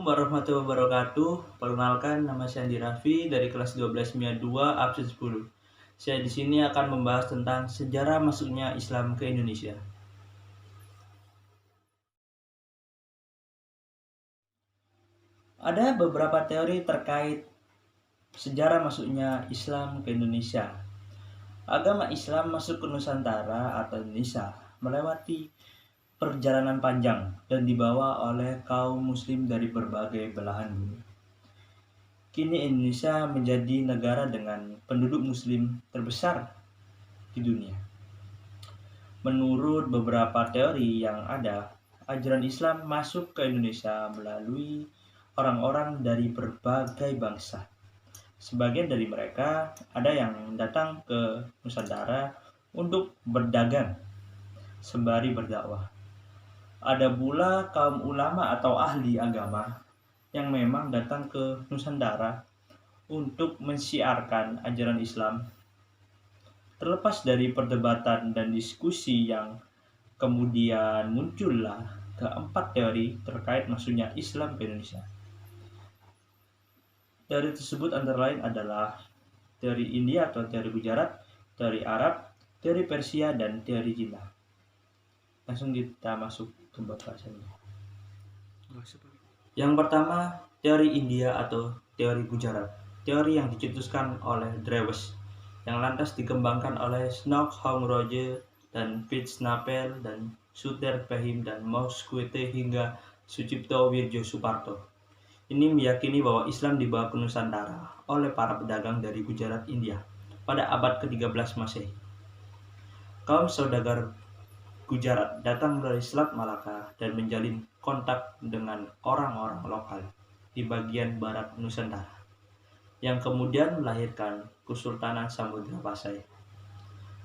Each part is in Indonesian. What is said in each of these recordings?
warahmatullahi wabarakatuh. Perkenalkan, nama saya Andi Raffi dari kelas 12 MIA 2 absen 10. Saya di sini akan membahas tentang sejarah masuknya Islam ke Indonesia. Ada beberapa teori terkait sejarah masuknya Islam ke Indonesia. Agama Islam masuk ke Nusantara atau Indonesia melewati perjalanan panjang dan dibawa oleh kaum muslim dari berbagai belahan bumi. Kini Indonesia menjadi negara dengan penduduk muslim terbesar di dunia. Menurut beberapa teori yang ada, ajaran Islam masuk ke Indonesia melalui orang-orang dari berbagai bangsa. Sebagian dari mereka ada yang datang ke Nusantara untuk berdagang sembari berdakwah. Ada pula kaum ulama atau ahli agama yang memang datang ke Nusantara untuk mensiarkan ajaran Islam. Terlepas dari perdebatan dan diskusi yang kemudian muncullah keempat teori terkait masuknya Islam ke Indonesia. Teori tersebut antara lain adalah teori India atau teori Gujarat, teori Arab, teori Persia, dan teori Cina. Langsung kita masuk ke pembahasannya. Yang pertama, teori India atau teori Gujarat. Teori yang dicetuskan oleh Drewes, yang lantas dikembangkan oleh Snokhong-Roje dan Fitznapel dan Suter Pahim dan Moskwete hingga Sucipto Wirjo Suparto. Ini meyakini bahwa Islam dibawa ke Nusantara oleh para pedagang dari Gujarat, India pada abad ke-13 Masehi. Kaum saudagar Gujarat datang dari Selat Malaka dan menjalin kontak dengan orang-orang lokal di bagian barat Nusantara, yang kemudian melahirkan Kesultanan Samudra Pasai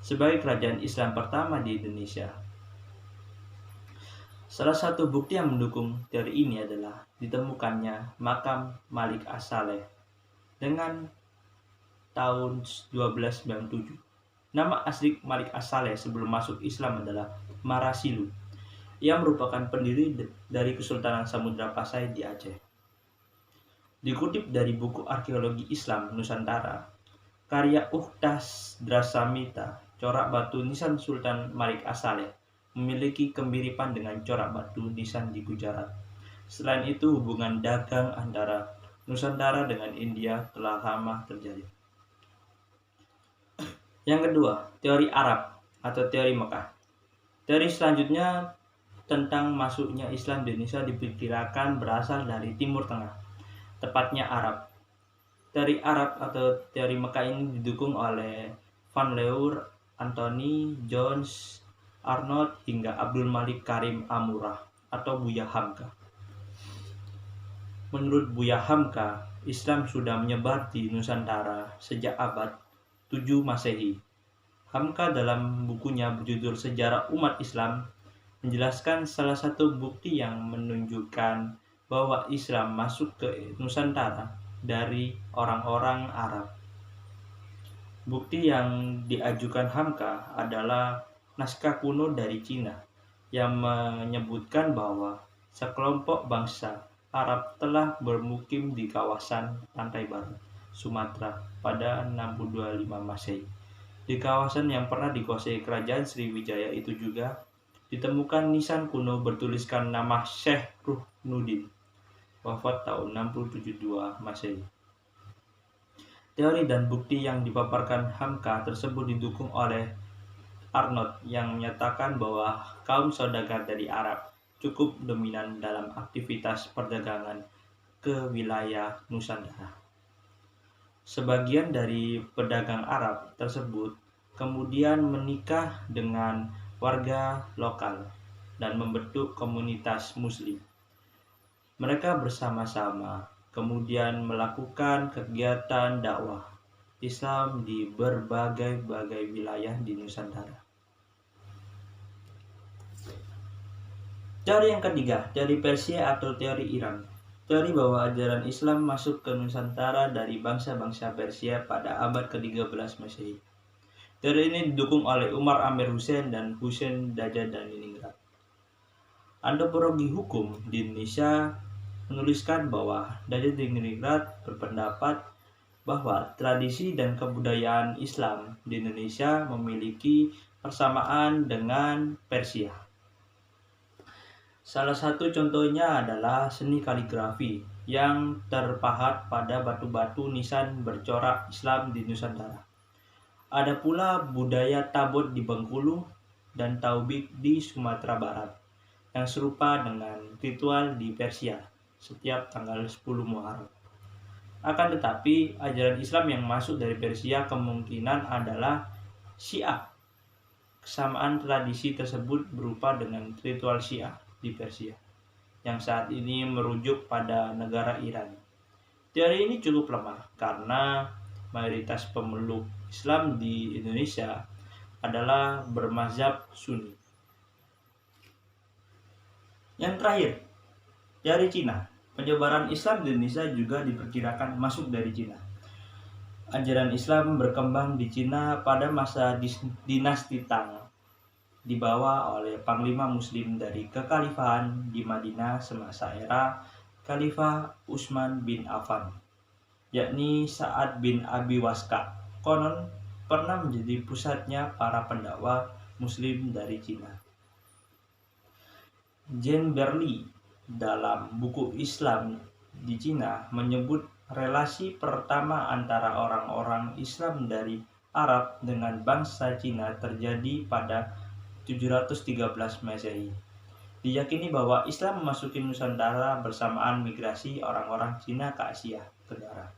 sebagai kerajaan Islam pertama di Indonesia. Salah satu bukti yang mendukung teori ini adalah ditemukannya makam Malik As-Saleh dengan tahun 1297. Nama asli Malik As-Saleh sebelum masuk Islam adalah Marasilu. Ia merupakan pendiri dari Kesultanan Samudra Pasai di Aceh. Dikutip dari buku Arkeologi Islam Nusantara, karya Uhtas Drasamita, corak batu nisan Sultan Malik As-Saleh, memiliki kemiripan dengan corak batu nisan di Gujarat. Selain itu, hubungan dagang antara Nusantara dengan India telah lama terjadi. Yang kedua, teori Arab atau teori Mekah. Teori selanjutnya tentang masuknya Islam di Indonesia diperkirakan berasal dari Timur Tengah, tepatnya Arab. Teori Arab atau teori Mekah ini didukung oleh Van Leur, Anthony Jones, Arnold, hingga Abdul Malik Karim Amurah atau Buya Hamka. Menurut Buya Hamka, Islam sudah menyebar di Nusantara sejak abad 7 Masehi. Hamka dalam bukunya berjudul Sejarah Umat Islam menjelaskan salah satu bukti yang menunjukkan bahwa Islam masuk ke Nusantara dari orang-orang Arab. Bukti yang diajukan Hamka adalah naskah kuno dari Cina yang menyebutkan bahwa sekelompok bangsa Arab telah bermukim di kawasan pantai barat Sumatera pada 625 Masehi. Di kawasan yang pernah dikuasai kerajaan Sriwijaya itu juga ditemukan nisan kuno bertuliskan nama Syekh Ruhnuddin, wafat tahun 672 Masehi. Teori dan bukti yang dipaparkan Hamka tersebut didukung oleh Arnold yang menyatakan bahwa kaum saudagar dari Arab cukup dominan dalam aktivitas perdagangan ke wilayah Nusantara. Sebagian dari pedagang Arab tersebut kemudian menikah dengan warga lokal dan membentuk komunitas Muslim. Mereka bersama-sama kemudian melakukan kegiatan dakwah Islam di berbagai wilayah di Nusantara. Teori yang ketiga, teori Persia atau teori Iran. Teori bahwa ajaran Islam masuk ke Nusantara dari bangsa-bangsa Persia pada abad ke-13 Masehi. Teori ini didukung oleh Umar Amir Hussein dan Hussein Daja dan Niningrat. Antropologi hukum di Indonesia menuliskan bahwa Dajeningrat berpendapat bahwa tradisi dan kebudayaan Islam di Indonesia memiliki persamaan dengan Persia. Salah satu contohnya adalah seni kaligrafi yang terpahat pada batu-batu nisan bercorak Islam di Nusantara. Ada pula budaya tabot di Bengkulu dan taubik di Sumatera Barat yang serupa dengan ritual di Persia setiap tanggal 10 Muharram. Akan tetapi, ajaran Islam yang masuk dari Persia kemungkinan adalah Syiah. Kesamaan tradisi tersebut berupa dengan ritual Syiah di Persia, yang saat ini merujuk pada negara Iran. Teori ini cukup lemah karena mayoritas pemeluk Islam di Indonesia adalah bermazhab Sunni. Yang terakhir, dari Cina. Penyebaran Islam di Indonesia juga diperkirakan masuk dari Cina. Ajaran Islam berkembang di Cina pada masa dinasti Tang, dibawa oleh panglima muslim dari kekhalifahan di Madinah semasa era Khalifah Utsman bin Affan, yakni Sa'ad bin Abi Waqqas. Konon pernah menjadi pusatnya para pendakwa muslim dari Cina. Jean Berly dalam buku Islam di Cina menyebut relasi pertama antara orang-orang Islam dari Arab dengan bangsa Cina terjadi pada 713 Masehi. Diyakini bahwa Islam memasuki Nusantara bersamaan migrasi orang-orang Cina ke Asia Tenggara.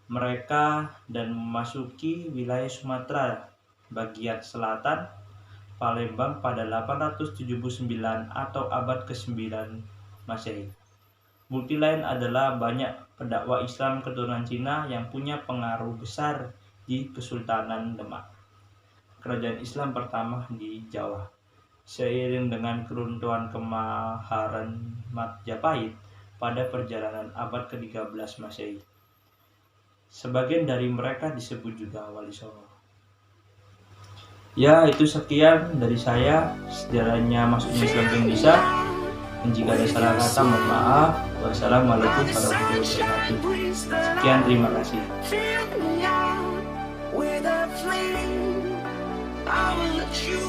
Mereka dan memasuki wilayah Sumatera bagian selatan, Palembang pada 879 atau abad ke-9 Masehi. Bukti lain adalah banyak pendakwa Islam keturunan Cina yang punya pengaruh besar di Kesultanan Demak, kerajaan Islam pertama di Jawa. Seiring dengan keruntuhan kemaharan Majapahit pada perjalanan abad ke-13 Masehi. Sebagian dari mereka disebut juga Wali Songo. Ya, itu sekian dari saya sejarahnya masuknya Islam ke Indonesia. Dan jika ada salah kata, mohon maaf. Wassalamualaikum warahmatullahi wabarakatuh. Sekian, terima kasih. I will let you